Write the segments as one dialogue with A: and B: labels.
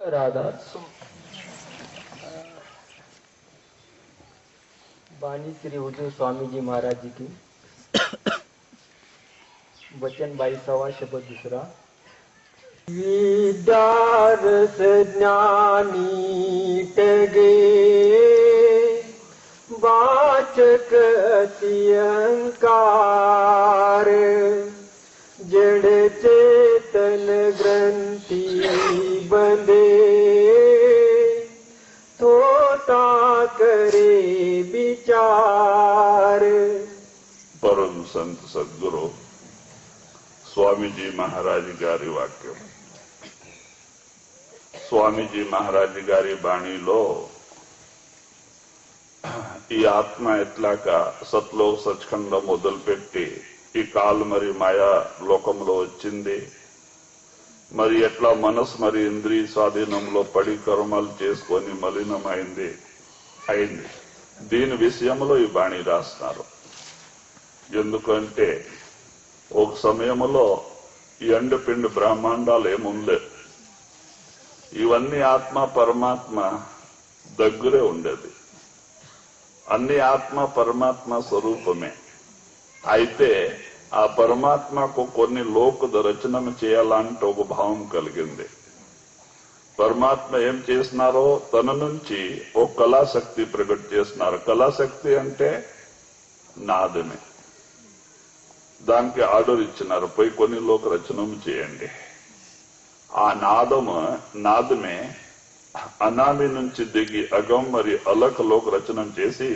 A: राधा बानी श्री हुजूर स्वामी जी महाराज जी की वचन 22वां शब्द दूसरा। विद्यारस ज्ञानी टगे वाचक अतिअंकार जड़ चेतन ग्रंथि बंधे थोता करे विचार।
B: परम संत सद्गुरु స్వామీజీ మహారాజు గారి వాక్యం. స్వామీజీ మహారాజు గారి బాణిలో ఈ ఆత్మ ఎట్లాగా సత్లో సచ్ఖండం మొదలుపెట్టి ఈ కాలు మరి మాయా లోకంలో వచ్చింది, మరి ఎట్లా మనసు మరి ఇంద్రియ స్వాధీనంలో పడి కర్మలు చేసుకొని మలినమైంది అయింది. దీని విషయంలో ఈ బాణి రాస్తున్నారు. ఎందుకంటే ఒక సమయంలో ఈ అండపిండి బ్రహ్మాండాలు ఏముండలేదు. ఇవన్నీ ఆత్మ పరమాత్మ దగ్గరే ఉండేది. అన్ని ఆత్మ పరమాత్మ స్వరూపమే. అయితే ఆ పరమాత్మకు కొన్ని లోక రచన చేయాలంటే ఒక భావం కలిగింది. పరమాత్మ ఏం చేసినారో తన నుంచి ఒక కళాశక్తి ప్రకట చేస్తున్నారు. కళాశక్తి అంటే నాదమే. దానికి ఆర్డర్ ఇచ్చినారు, పోయి కొన్ని లోక రచనము చేయండి. ఆ నాదమే అనామి నుంచి దిగి అగం మరి అలక లోక రచనం చేసి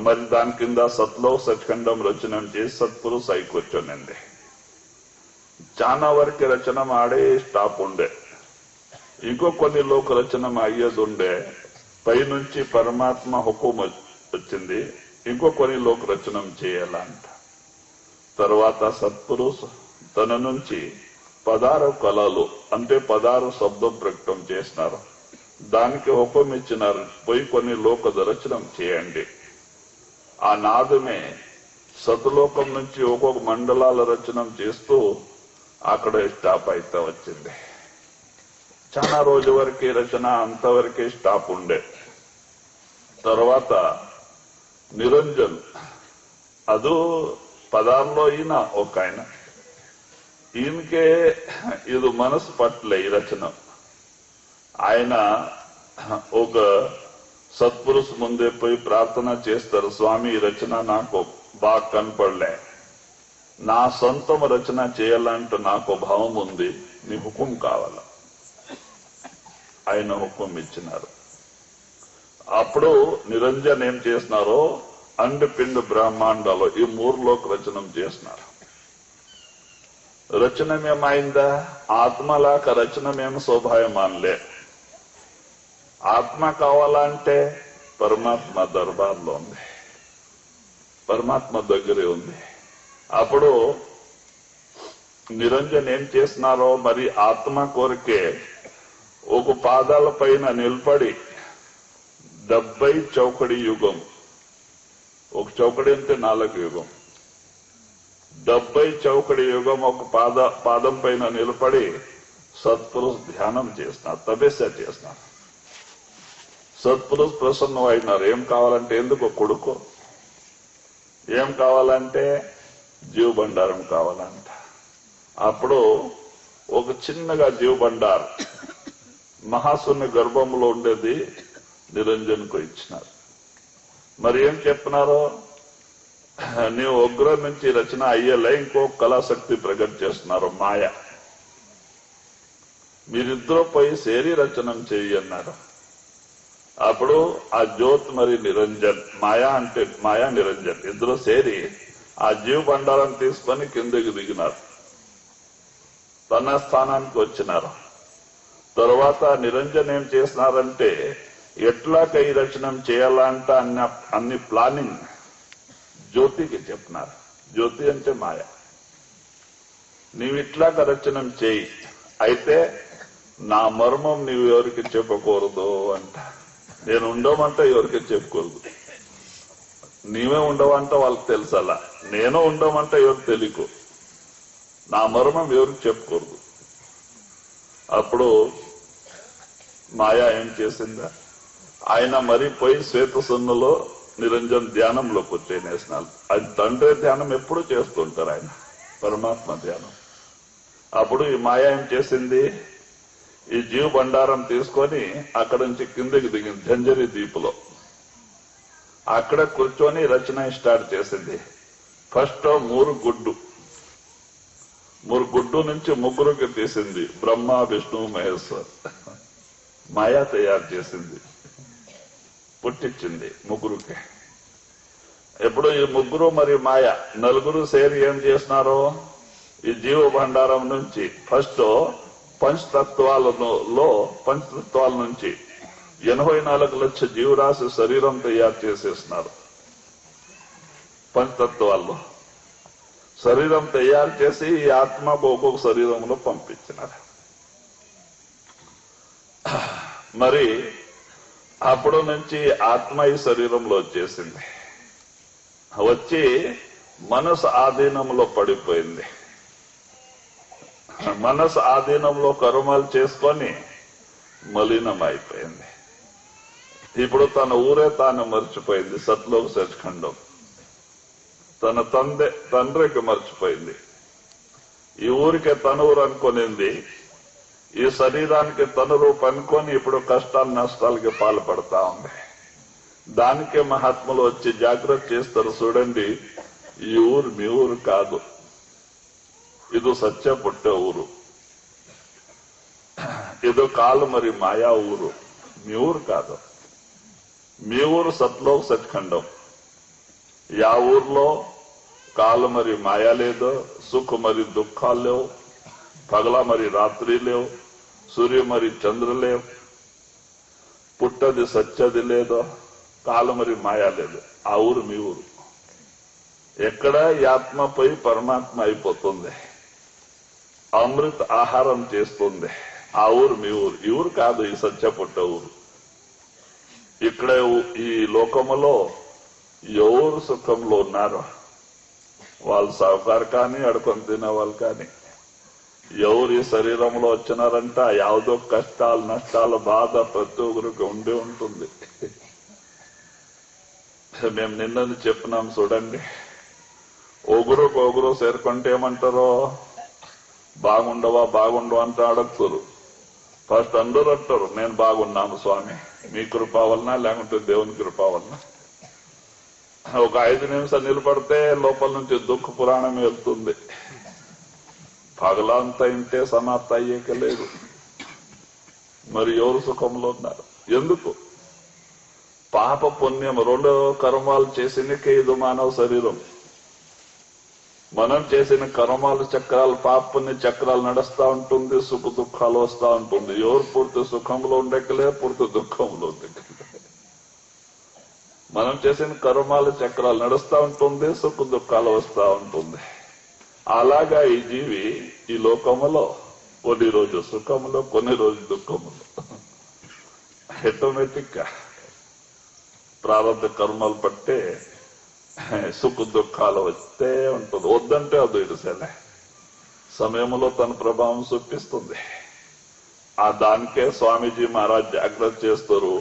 B: మరి దాని కింద సత్లో సచ్ఖండం రచనం చేసి సత్పురుష అయి కూర్చొనింది. చాలా వరకు రచనం ఆడే స్టాప్ ఉండే, ఇంకో కొన్ని లోక రచనం అయ్యేది ఉండే. పైనుంచి పరమాత్మ హుకుం వచ్చింది, ఇంకో కొన్ని లోక రచనం చేయాలంట. తర్వాత సత్పురుష్ తన నుంచి 16 కళలు అంటే 16 శబ్దం ప్రకటన చేసినారు. దానికి హుకుం ఇచ్చినారు, పోయి కొన్ని లోక రచనం చేయండి. ఆ నాదమే సతులోకం నుంచి ఒక్కొక్క మండలాల రచనం చేస్తూ అక్కడ స్టాప్ అయితే వచ్చింది. చాలా రోజు వరకే రచన, అంతవరకే స్టాప్ ఉండే. తర్వాత నిరంజన్ అదో 16లో ఈయన ఒక ఆయన, ఈయనకే ఇది మనసు పట్ల ఈ రచన. ఆయన ఒక సత్పురుష్ ముందే పోయి ప్రార్థన చేస్తారు, స్వామి ఈ రచన నాకు బాగా కనపడలే, నా సొంతం రచన చేయాలంటే నాకు భావం ఉంది, నీ హుకుం కావాల. ఆయన హుకుం ఇచ్చినారు. అప్పుడు నిరంజన్ ఏం చేసినారో అండపిండ బ్రహ్మాండాలో ఈ 3 లోక రచనం చేసినారు. రచనమేమైందా? ఆత్మలాక రచనమేం శోభాయమానలే. ఆత్మ కావాలంటే పరమాత్మ దర్బార్లో ఉంది, పరమాత్మ దగ్గరే ఉంది. అప్పుడు నిరంజన్ ఏం చేసినారో మరి ఆత్మ కోరికే ఒక పాదాల పైన నిలబడి 70 చౌకడి యుగం, ఒక చౌకడి అంటే 4 యుగం, 70 చౌకడి యుగం ఒక పాదం పైన నిలబడి సత్పురుష్ ధ్యానం చేస్తున్నారు, తపస్య చేస్తున్నారు. సత్పురుష్ ప్రసన్నం అయినారు. ఏం కావాలంటే, ఎందుకు కొడుకు, ఏం కావాలంటే జీవ బండారం కావాలంట. అప్పుడు ఒక చిన్నగా జీవ బండారం మహాశూన్య గర్భంలో ఉండేది నిరంజన్కు ఇచ్చినారు. మరి ఏం చెప్పినారో, నీవు ఉగ్రం నుంచి రచన అయ్యేలా ఇంకో కళాశక్తి ప్రకట చేస్తున్నారు, మాయ. మీరిద్దరూ పోయి సేరి రచనం చేయి అన్నారు. అప్పుడు ఆ జ్యోత్ మరి నిరంజన్, మాయా అంటే మాయా నిరంజన్ ఇద్దరు సేరి ఆ జీవ బండారం తీసుకొని కిందకి దిగినారు, తన స్థానానికి వచ్చినారు. తర్వాత నిరంజన్ ఏం చేసినారంటే, ఎట్లాగ ఈ రచనం చేయాలంట అన్ని ప్లానింగ్ జ్యోతికి చెప్పినారు. జ్యోతి అంటే మాయ. నీవు ఇట్లాగ రచనం చేయి, అయితే నా మర్మం నీవు ఎవరికి చెప్పకూడదు అంట. నేను ఉండమంటే ఎవరికి చెప్పకూడదు, నీవే ఉండవంట వాళ్ళకి తెలుసలా, నేను ఉండమంటే ఎవరికి తెలియకు, నా మర్మం ఎవరికి చెప్పకూడదు. అప్పుడు మాయా ఏం చేసిందా? ఆయన మరి పోయి శ్వేతసున్నలో నిరంజన్ ధ్యానంలో కూర్చొనేసినారు. అది తండ్రి ధ్యానం ఎప్పుడు చేస్తుంటారు ఆయన, పరమాత్మ ధ్యానం. అప్పుడు ఈ మాయ ఏం చేసింది? ఈ జీవ బండారం తీసుకొని అక్కడ నుంచి కిందకి దిగింది జంజరి దీపులో. అక్కడ కూర్చొని రచన స్టార్ట్ చేసింది. ఫస్ట్ మూరు గుడ్డు నుంచి ముగ్గురుకి తీసింది. బ్రహ్మ, విష్ణు, మహేశ్వర్. మాయా తయారు చేసింది, పుట్టించింది ముగ్గురుకి. ఎప్పుడు ఈ ముగ్గురు మరి మాయ నలుగురు సేరి ఏం చేసినారో ఈ జీవ భండారం నుంచి ఫస్ట్ పంచతత్వాల నుంచి 84 లక్షల జీవరాశి శరీరం తయారు చేసేస్తున్నారు. పంచతత్వాల్లో శరీరం తయారు చేసి ఈ ఆత్మకు ఒక్కొక్క శరీరంలో పంపించినారు. మరి అప్పుడు నుంచి ఆత్మ ఈ శరీరంలో వచ్చేసింది. వచ్చి మనసు ఆధీనంలో పడిపోయింది. మనసు ఆధీనంలో కర్మలు చేసుకొని మలినమైపోయింది. ఇప్పుడు తన ఊరే తాను మర్చిపోయింది. సత్లోక సచ్ఖండం తన తండ్రికి మర్చిపోయింది. ఈ ఊరికే తన ఊరు అనుకునింది. ఈ శరీరానికి తన రూపు అనుకొని ఇప్పుడు కష్టాలు నష్టాలకి పాల్పడతా ఉంది. దానికే మహాత్ములు వచ్చి జాగ్రత్త చేస్తారు. చూడండి, ఈ ఊరు మీ ఊరు కాదు, ఇది సత్య పుట్టే ఊరు, ఇది కాలు మరి మాయా ఊరు, మీ ఊరు కాదు. మీ ఊరు సత్లోక సచ్ఖండం. యా ఊర్లో కాలు మరి మాయా లేదు, సుఖ మరి దుఃఖాలు లేవు, పగల మరి రాత్రి లేవు, సూర్య మరి చంద్రు లేవు, పుట్టది సత్యది లేదు, కాలు మరి మాయా లేదు. ఆ ఊరు మీ ఊరు. ఎక్కడ ఈ ఆత్మపై పరమాత్మ అయిపోతుంది, అమృత ఆహారం చేస్తుంది. ఆ ఊరు మీ ఊరు. ఈ ఊరు కాదు, ఈ సత్య పుట్ట ఊరు. ఇక్కడ ఈ లోకములో ఎవరు సుఖంలో ఉన్నారు? వాళ్ళు సావుకారు కానీ అడుకొని తినే వాళ్ళు కానీ. ఎవరు ఈ శరీరంలో వచ్చినారంట యావదో కష్టాలు నష్టాలు బాధ ప్రతి ఒక్కరికి ఉండే ఉంటుంది. మేము నిన్నది చెప్పినాం చూడండి. ఒకరు చేరుకుంటే ఏమంటారో బాగుండవా అంటే అడుగుతారు. ఫస్ట్ అందరూ అంటారు నేను బాగున్నాను స్వామి, మీ కృప వలన లేకుంటే దేవుని కృప వలన. ఒక 5 నిమిషాలు నిలబడితే లోపల నుంచి దుఃఖ పురాణం వెళ్తుంది. పగలంతా ఇంటే సమాప్త అయ్యేక లేదు. మరి ఎవరు సుఖంలో ఉన్నారు? ఎందుకు? పాప పుణ్యం 2 కర్మాలు చేసినకే ఇది మానవ శరీరం. మనం చేసిన కర్మాలు చక్రాలు, పాప పుణ్య చక్రాలు నడుస్తా ఉంటుంది, సుఖ దుఃఖాలు వస్తా ఉంటుంది. ఎవరు పూర్తి సుఖంలో ఉండకలే, పూర్తి దుఃఖంలో ఉండకలే. మనం చేసిన కర్మాల చక్రాలు నడుస్తా ఉంటుంది, సుఖ దుఃఖాలు వస్తా ఉంటుంది. అలాగా ఈ జీవి ఈ లోకములో కొన్ని రోజు సుఖములో, కొన్ని రోజు దుఃఖములో ఆటోమేటిక్ గా ప్రారంభ కర్మలు పట్టే సుఖ దుఃఖాలు వస్తే ఉంటుంది. వద్దంటే అది ఇరుసలే సమయంలో తన ప్రభావం చూపిస్తుంది. ఆ దానికే స్వామీజీ మహారాజ్ జాగ్రత్త చేస్తారు.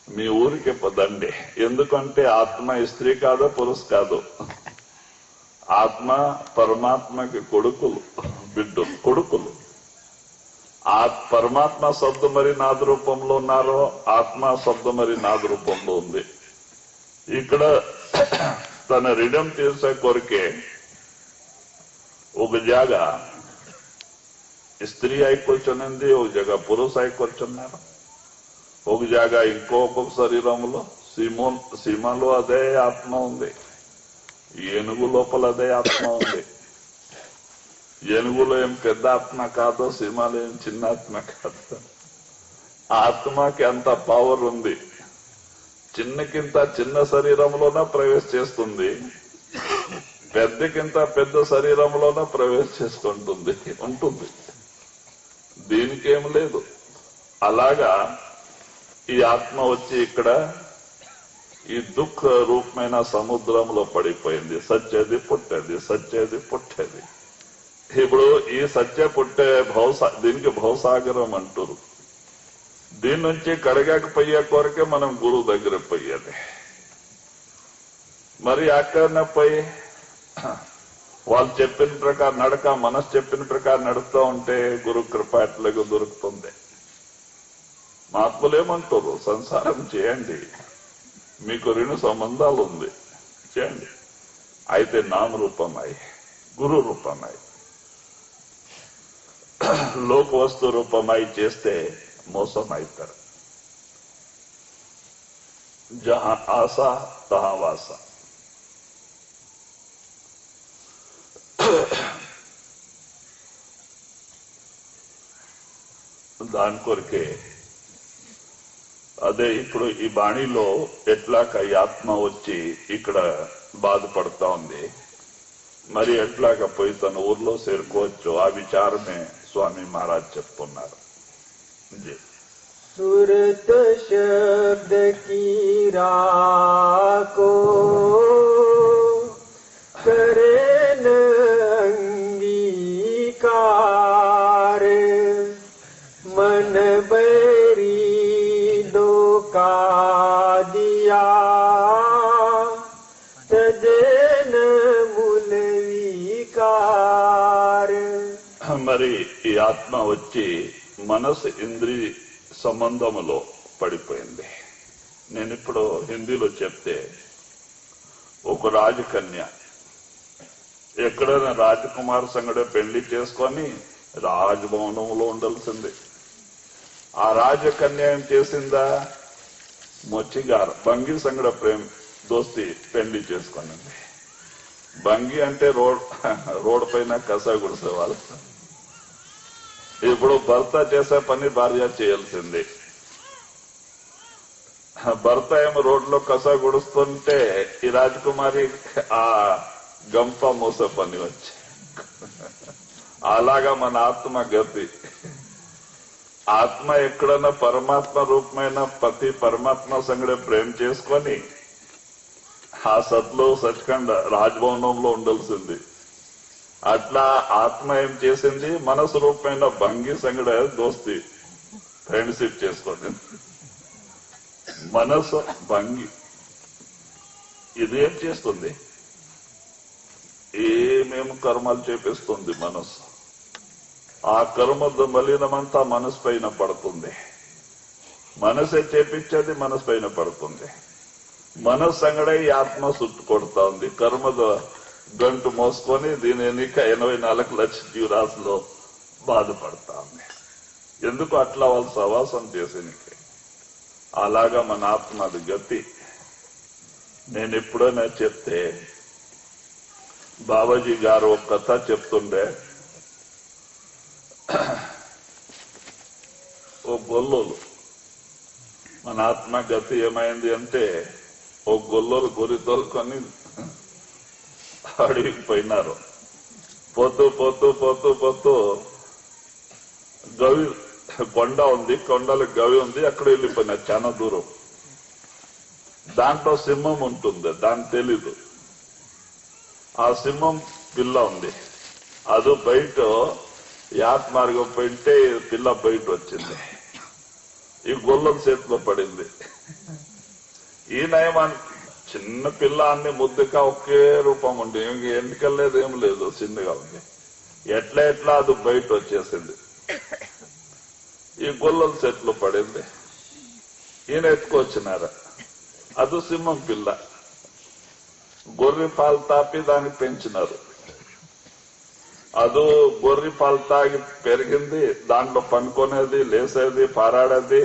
B: మీ ఊరికి పదండి. ఎందుకంటే ఆత్మ స్త్రీ కాదు, పురుష కాదు. ఆత్మ పరమాత్మకి కొడుకులు. ఆ పరమాత్మ శబ్ద మరి నాద రూపంలో ఉన్నారో, ఆత్మ శబ్ద మరి నాద రూపంలో ఉంది. ఇక్కడ తన రిడం తీర్చే కొరికే ఒక జాగా స్త్రీ అయి కూర్చొనింది, ఒక జాగా పురుష అయి కూర్చున్నారు, ఒక జాగా ఇంకొక శరీరంలో సీమలో అదే ఆత్మ ఉంది, ఏనుగు లోపల అదే ఆత్మ ఉంది. ఏనుగులో ఏం పెద్ద ఆత్మ కాదు, సీమలో ఏం చిన్న ఆత్మ కాదు. ఆత్మకి అంత పవర్ ఉంది. చిన్నకింత చిన్న శరీరంలోనే ప్రవేశ చేస్తుంది, పెద్దకింత పెద్ద శరీరంలోనే ప్రవేశ చేసుకుంటుంది ఉంటుంది. దీనికేం లేదు. అలాగా ఈ ఆత్మ వచ్చి ఇక్కడ ఈ దుఃఖ రూపమైన సముద్రంలో పడిపోయింది. సత్యది పుట్టేది. ఇప్పుడు ఈ సత్య పుట్టే దీనికి భవసాగరం అంటారు. దీని నుంచి కడగకపోయే కొరకే మనం గురువు దగ్గర పోయేది. మరి అక్కడనే పోయి వాళ్ళు చెప్పిన ప్రకారం నడక, మనసు చెప్పిన ప్రకారం నడుస్తూ ఉంటే గురు కృప ఎట్లాగో దొరుకుతుంది. మహాత్ములు ఏమంటారు? సంసారం చేయండి, మీకు రెండు సంబంధాలు ఉంది, చేయండి. అయితే నామరూపమై గురు రూపమై లోక వస్తు రూపమై చేస్తే మోసం అవుతారు. జహా ఆశా తహా వాస. దాని కొరికే అదే ఇప్పుడు ఈ బాణిలో ఎట్లాక ఈ ఆత్మ వచ్చి ఇక్కడ బాధపడతా ఉంది, మరి ఎట్లాగా పోయి తన ఊర్లో చేరుకోవచ్చు, ఆ విచారమే స్వామి మహారాజ్ చెప్తున్నారు.
A: सुरत शब्द की राको करे न अंगीकार, मन बैरी दो का दिया तजे न मूलविकार.
B: మరి ఈ ఆత్మ వచ్చి మనసు ఇంద్రియ సంబంధములో పడిపోయింది. నేను ఇప్పుడు హిందీలో చెప్తే, ఒక రాజకన్య ఎక్కడైనా రాజకుమార్ సంగడే పెళ్లి చేసుకొని రాజభవనంలో ఉండాల్సింది. ఆ రాజకన్య ఏం చేసిందా? మొచ్చిగారు బంగి సంగడ దోస్తి పెళ్లి చేసుకునింది. బంగి అంటే రోడ్ పైన కస గుడిసేవాళ్ళు. ఇప్పుడు భర్త చేసే పని భార్య చేయాల్సింది. భర్త ఏమో రోడ్లో కస గుడుస్తుంటే ఈ రాజకుమారి ఆ గంప మోసే పని వచ్చి, అలాగా మన ఆత్మ గతి. ఆత్మ ఎక్కడన్నా పరమాత్మ రూపమైన ప్రతి పరమాత్మ సంగడే ప్రేమ చేసుకొని ఆ సత్లో సచ్ఖండ రాజభవనంలో ఉండాల్సింది. అట్లా ఆత్మ ఏం చేసింది? మనసు రూపమైన భంగి సంగడ దోస్తి ఫ్రెండ్షిప్ చేసుకుంది. మనసు భంగి ఇదేం చేస్తుంది? ఏమేమి కర్మలు చేపిస్తుంది మనసు. ఆ కర్మ మలినమంతా మనసు పైన పడుతుంది. మనసే చేపించేది మనసు పైన పడుతుంది. మనసు సంగడే ఈ ఆత్మ సుట్టు కొడుతా ఉంది. కర్మద గంటు మోసుకొని దీని ఎన్నిక 84 లక్షల జీవరాశిలో బాధపడతా ఉంది. ఎందుకు? అట్లా వాళ్ళు సవాసం చేసేనికి. అలాగా మన ఆత్మ అది గతి. నేను ఎప్పుడైనా చెప్తే, బాబాజీ గారు ఒక కథ చెప్తుండే, ఓ గొల్లోలు మన ఆత్మ గతి ఏమైంది అంటే, ఓ గొల్లోలు గొర్రె తోలుకొని అడవికి పోయినారు. పోతూ పోతూ పోతూ పోతూ గవి కొండ ఉంది, కొండలో గవి ఉంది, అక్కడ వెళ్ళిపోయినారు చాలా దూరం. దాంట్లో సింహం ఉంటుంది, దానికి తెలీదు. ఆ సింహం పిల్ల ఉంది, అది బయట యాత్ మార్గం పోయింటే పిల్ల బయట వచ్చింది. ఈ గొల్లం చేతిలో పడింది. ఈయన చిన్న పిల్ల అన్ని ముద్దుగా ఒకే రూపం ఉండి ఎన్నికలేదు, ఏం లేదు, చిన్నగా ఉంది. ఎట్లా ఎట్లా అది బయట వచ్చేసింది. ఈ గొల్లల చెట్లు పడింది. ఈయన ఎత్తుకొచ్చినారు. అది సింహం పిల్ల. గొర్రె పాలు తాపి దానికి పెంచినారు. అది గొర్రె పాలు తాగి పెరిగింది. దాంట్లో పండుకునేది, లేసేది, పారాడేది.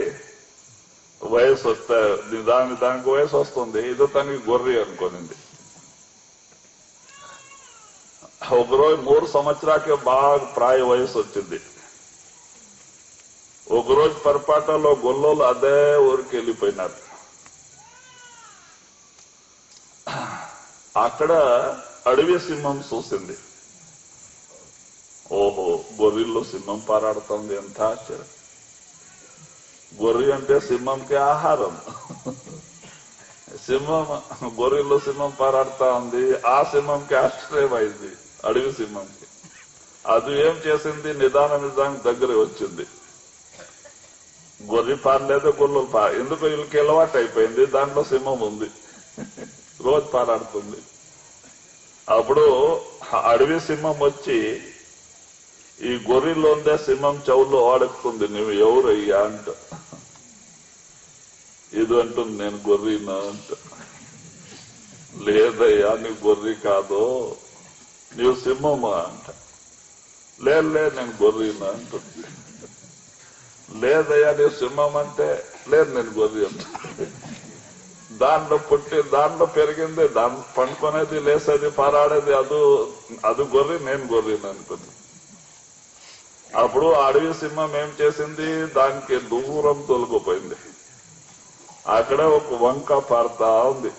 B: వయసు వస్తే దానికి వయసు వస్తుంది. ఇది తనకి గొర్రె అనుకునింది. ఒకరోజు 3 సంవత్సరాలకే బాగా ప్రాయ వయసు వచ్చింది. ఒకరోజు పొరపాటులో గొల్లోలు అదే ఊరికి వెళ్ళిపోయినారు. అక్కడ అడవి సింహం చూసింది. ఓహో, గొర్రెల్లో సింహం పారాడుతుంది, ఎంత ఆశ్చర్యం. గొర్రె అంటే సింహంకి ఆహారం. సింహం గొర్రెల్లో సింహం పారాడుతా ఉంది. ఆ సింహంకి ఆశ్చర్యమైంది, అడవి సింహంకి. అది ఏం చేసింది? నిదానం దగ్గర వచ్చింది. గొర్రె పారలేదు, గొర్రెలు ఎందుకు వీళ్ళకి అలవాటు అయిపోయింది. దాంట్లో సింహం ఉంది, రోజు పారాడుతుంది. అప్పుడు అడవి సింహం వచ్చి ఈ గొర్రెల్లో ఉందే సింహం చెవుల్లో ఆడుతుంది, నువ్వు ఎవరయ్యా అంట. ఇది అంటుంది, నేను గొర్రెనా అంట. లేదయ్యా నీవు గొర్రె కాదు, నీవు సింహమా అంట. లేదు నేను గొర్రెనా అంటుంది. లేదయ్యా నీవు సింహం అంటే, లేదు నేను గొర్రె అంట. దాంట్లో పుట్టి దాంట్లో పెరిగింది, దాంట్లో పండుకునేది, లేసేది, పారాడేది అది గొర్రె, నేను గొర్రెని అనుకుంది. అప్పుడు అడవి సింహం ఏం చేసింది, దానికి దూరం తొలగిపోయింది. అక్కడ ఒక వంక పారుతా ఉంది,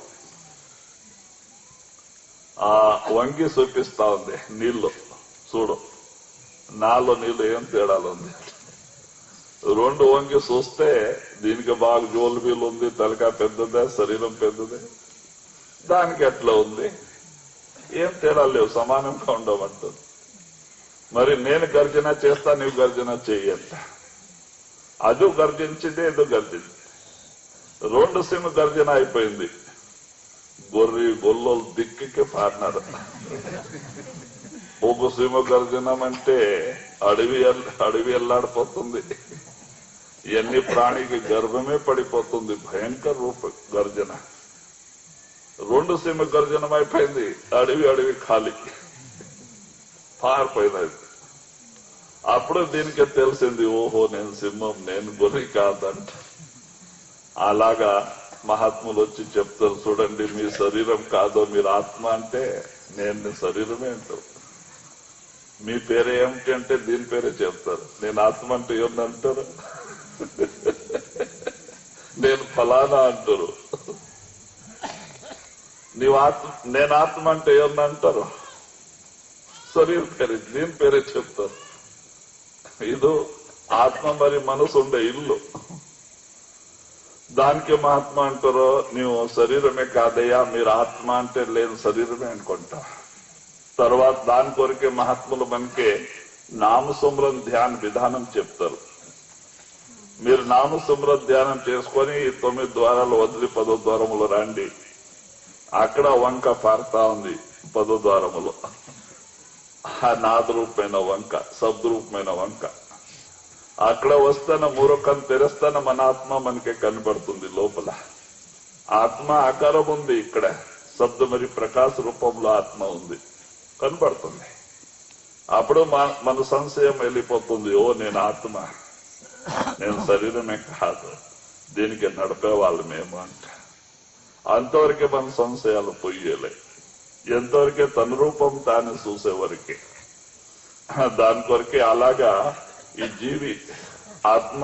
B: ఆ వంగి చూపిస్తా ఉంది నీళ్లు. చూడు నాలో నీళ్లు ఏం తేడాలు ఉంది. రెండు వంగి చూస్తే దీనికి బాగా జోలు బీలు ఉంది, తలకాయ పెద్దదే, శరీరం పెద్దదే. దానికి ఎట్లా ఉంది, ఏం తేడా లేవు, సమానంగా ఉండమంటుంది. మరి నేను గర్జన చేస్తా, నీవు గర్జన చెయ్యంట. అది గర్జించింది, ఏదో గర్జించింది. రెండు సింహ గర్జన అయిపోయింది. గొర్రె గొల్లోలు దిక్కి పారినారు. ఒక సింహ గర్జనం అంటే అడవి ఎల్లాడిపోతుంది, ఎన్ని ప్రాణికి గర్భమే పడిపోతుంది. భయంకర రూప గర్జన. రెండు సింహ గర్జనం అయిపోయింది, అడవి ఖాళీ, పారిపోయినది. అప్పుడు దీనికి తెలిసింది, ఓహో నేను సింహం, నేను గొర్రె కాదంట. అలాగా మహాత్ములు వచ్చి చెప్తారు, చూడండి మీ శరీరం కాదో మీరు ఆత్మ అంటే, నేను శరీరమే అంటారు. మీ పేరు ఏమిటి అంటే దీని పేరే చెప్తారు. నేను ఆత్మ అంటే ఏమని అంటారు, నేను ఫలానా అంటారు. నేను ఆత్మ అంటే ఏమని అంటారు, శరీరం పేరు, దీని పేరే చెప్తారు. ఇది ఆత్మ మరి మనసు ఉండే ఇల్లు, దానికి మహాత్మ అంటారు. నీవు శరీరమే కాదయ్యా, మీరు ఆత్మ అంటే లేదు శరీరమే అనుకుంటా. తర్వాత దాని కొరకే మహాత్ములు మనకి నామసుమ్రం ధ్యాన విధానం చెప్తారు. మీరు నామసుమ్ర ధ్యానం చేసుకొని 9 ద్వారాలు వదిలి 10వ ద్వారములు రండి. అక్కడ వంక పారుతా ఉంది 10వ ద్వారములు. ఆ నాదరూపమైన వంక, శబ్దరూపమైన వంక. అక్కడ వస్తున్న మూరకం తెరుస్తున్న మన ఆత్మ మనకే కనబడుతుంది. లోపల ఆత్మ ఆకారం ఉంది, ఇక్కడ శబ్ద మరి ప్రకాశ రూపంలో ఆత్మ ఉంది, కనబడుతుంది. అప్పుడు మన సంశయం వెళ్ళిపోతుంది, ఓ నేను ఆత్మ, నేను శరీరమే కాదు, దీనికి నడిపే వాళ్ళమేమో అంట. అంతవరకే మన సంశయాలు పొయ్యేలే, ఎంతవరకే తన రూపం తాను చూసేవరకే. దాని కొరకే అలాగా ఈ జీవి ఆత్మ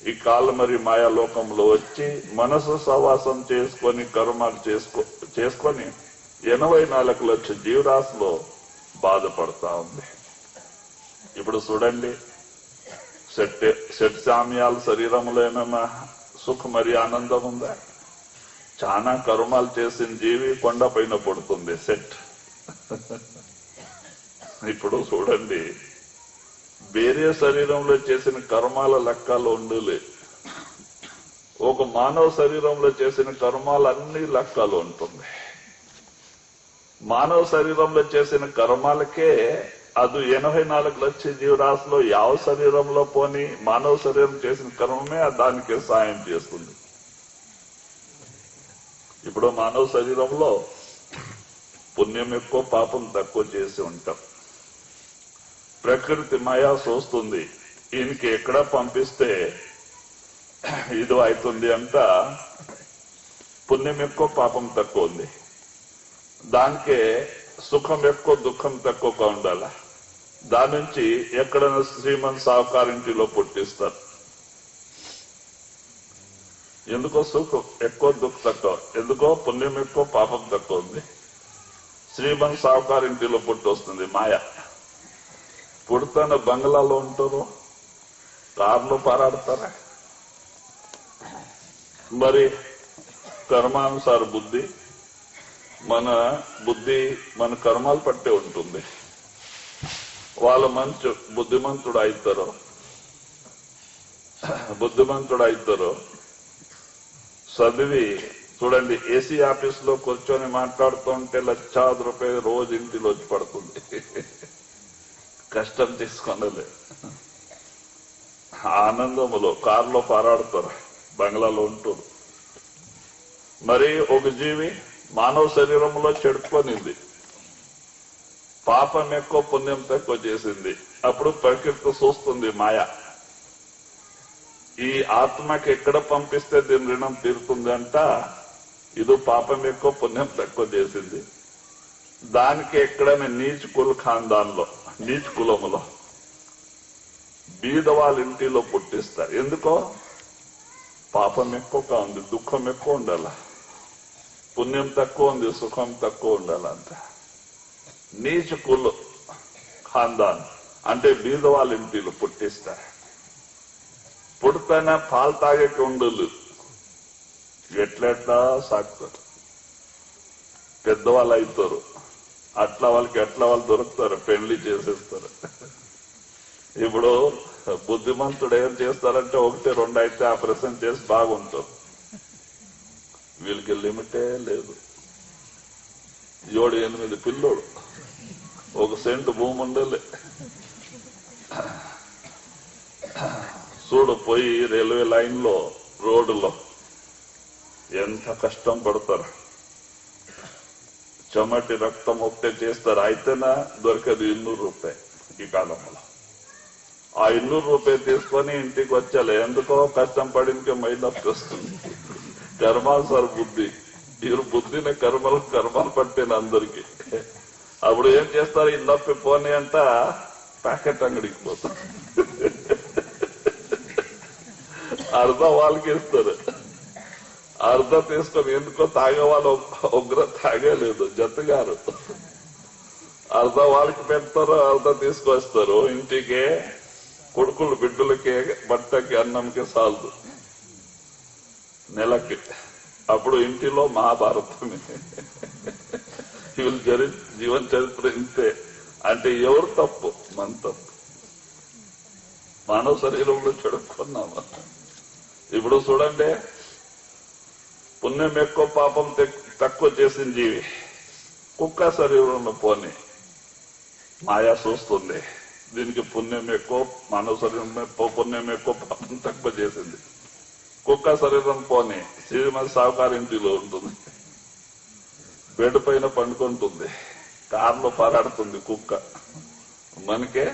B: ఈ కాళ్ళ మరి మాయాలోకంలో వచ్చి మనసు సవాసం చేసుకొని కర్మాలు చేసుకొని 84 లక్షల జీవరాశిలో బాధపడతా ఉంది. ఇప్పుడు చూడండి, షట్ సామ్యాల శరీరంలో ఏమేమో సుఖ మరి ఆనందం ఉందా? చాలా కర్మాలు చేసిన జీవి కొండ పైన పడుతుంది సెట్. ఇప్పుడు చూడండి, వేరే శరీరంలో చేసిన కర్మాల లెక్కలు ఉండలే, ఒక మానవ శరీరంలో చేసిన కర్మాలన్నీ లెక్కలు ఉంటుంది. మానవ శరీరంలో చేసిన కర్మాలకే అది 84 లక్షల జీవరాశిలో యావ శరీరంలో పోని మానవ శరీరం చేసిన కర్మమే దానికి సాయం చేస్తుంది. ఇప్పుడు మానవ శరీరంలో పుణ్యం ఎక్కువ, పాపం తక్కువ చేసి ఉంటాం. ప్రకృతి మాయా చూస్తుంది, ఈయనకి ఎక్కడ పంపిస్తే ఇది అవుతుంది అంట. పుణ్యం ఎక్కువ, పాపం తక్కువ ఉంది, దానికే సుఖం ఎక్కువ, దుఃఖం తక్కువగా ఉండాల. దాని నుంచి ఎక్కడైనా శ్రీమంత్ సాహుకారింటిలో పుట్టిస్తారు. ఎందుకో సుఖం ఎక్కువ, దుఃఖం తక్కువ, ఎందుకో పుణ్యం ఎక్కువ, పాపం తక్కువ ఉంది. శ్రీమంత్ సాహుకారింటిలో పుట్టి వస్తుంది మాయ. పుడతాన బంగ్లాలో ఉంటారు, కార్లో పారాడతారా? మరి కర్మానుసార బుద్ధి, మన బుద్ధి మన కర్మాలు పట్టే ఉంటుంది. వాళ్ళ మంచి బుద్ధిమంతుడు అవుతారు, బుద్ధిమంతుడు అవుతారో చదివి చూడండి, ఏసీ ఆఫీస్ లో కూర్చొని మాట్లాడుతుంటే ₹1,00,000 రోజు ఇంటిలో వచ్చి పడుతుంది. కష్టం తీసుకొనలే, ఆనందములో కారులో పారాడుతారు, బంగ్లాలో ఉంటారు. మరి ఒక జీవి మానవ శరీరంలో చెడుకొనింది, పాపం ఎక్కువ పుణ్యం తక్కువ చేసింది. అప్పుడు ప్రకృతి చూస్తుంది మాయ, ఈ ఆత్మకి ఎక్కడ పంపిస్తే దీని రుణం తీరుతుంది అంట. ఇది పాపం ఎక్కువ పుణ్యం తక్కువ చేసింది, దానికి ఎక్కడైనా నీచ్ కుల్ ఖాందాన్లో, నీచ్ కులములో బీద వాళ్ళ ఇంటిలో పుట్టిస్తారు. ఎందుకో పాపం ఎక్కువగా ఉంది, దుఃఖం ఎక్కువ ఉండాల, పుణ్యం తక్కువ ఉంది, సుఖం తక్కువ ఉండాలంట. నీచ్ కుల్ ఖాందాన్ అంటే బీద వాళ్ళ ఇంటిలో పుట్టిస్తారు. పుడితేనే పాలు తాగేకి ఉండలు, ఎట్లెట్లా సాగుతారు, పెద్దవాళ్ళు అవుతారు. అట్లా వాళ్ళకి ఎట్లా వాళ్ళు దొరుకుతారు, పెళ్లి చేసేస్తారు. ఇప్పుడు బుద్ధిమంతుడు ఏం చేస్తారంటే 1, 2 అయితే ఆపరేషన్ చేసి బాగుంటారు. వీళ్ళకి లిమిటే లేదు. 7, 8 పిల్లోడు, 1 సెంటు భూమి ఉండలే. చూడు పోయి రైల్వే లైన్ లో, రోడ్డులో ఎంత కష్టం పడతారు, చెమటి రక్తం ఒక్కటే చేస్తారు. అయితేనా దొరికేది ₹200 ఈ కాలంలో. ఆ ₹200 తీసుకొని ఇంటికి వచ్చాలి. ఎందుకో కష్టం పడినకే మైనప్పు వస్తుంది. కర్మాలు సార్ బుద్ధి, వీరు బుద్ధిని కర్మలు పట్టిన అందరికి. అప్పుడు ఏం చేస్తారు, ఈ నొప్పి పోనీ అంట ప్యాకెట్ అంగడికి పోతారు, అర్ధ వాళ్ళకి ఇస్తారు. అర్ధ తీసుకొని, ఎందుకో తాగేవాళ్ళు ఒగ్ర తాగలేదు, జతగారు. అర్ధ వాళ్ళకి పెడతారు, అర్ధ తీసుకొస్తారు ఇంటికి. కొడుకులు బిడ్డలకి, బట్టకి, అన్నంకి సాల్దు నెలకి. అప్పుడు ఇంటిలో మహాభారతమే. వీళ్ళు జీవన చరిత్ర ఇంతే. అంటే ఎవరు తప్పు? మన తప్పు. మానవ శరీరంలో చెడుకున్నామా? ఇప్పుడు చూడండి, పుణ్యం ఎక్కువ పాపం తక్కువ చేసిన జీవి కుక్క శరీరంలో పోని మాయా చూస్తుంది. దీనికి పుణ్యం ఎక్కువ, మానవ శరీరం పుణ్యం ఎక్కువ, పాపం తక్కువ చేసింది. కుక్క శరీరం పోని శ్రీమతి సావుకారి ఇంటిలో ఉంటుంది, బెడ్ పైన పండుకుంటుంది, కారులో పారాడుతుంది కుక్క. మనకే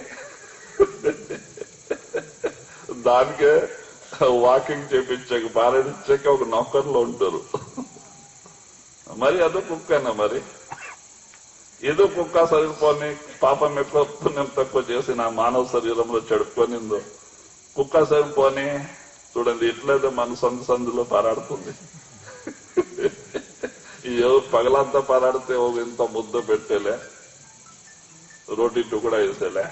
B: దానికే వాకింగ్ చేపించాక, పారాడించాక ఒక నౌకర్లో ఉంటారు. మరి అదో కుక్కనా? మరి ఏదో కుక్క సరిపోని పాపం ఎక్కువ పుణ్యం తక్కువ చేసిన మానవ శరీరంలో చెడుకొనిందో కుక్క సరిపోని. చూడండి, ఇట్లేదో మన సందులో పారాడుతుంది. ఎవరు పగలంతా పారాడితే ఇంత ముద్ద పెట్టేలే, రోటీ టుకుడా వేసేలే.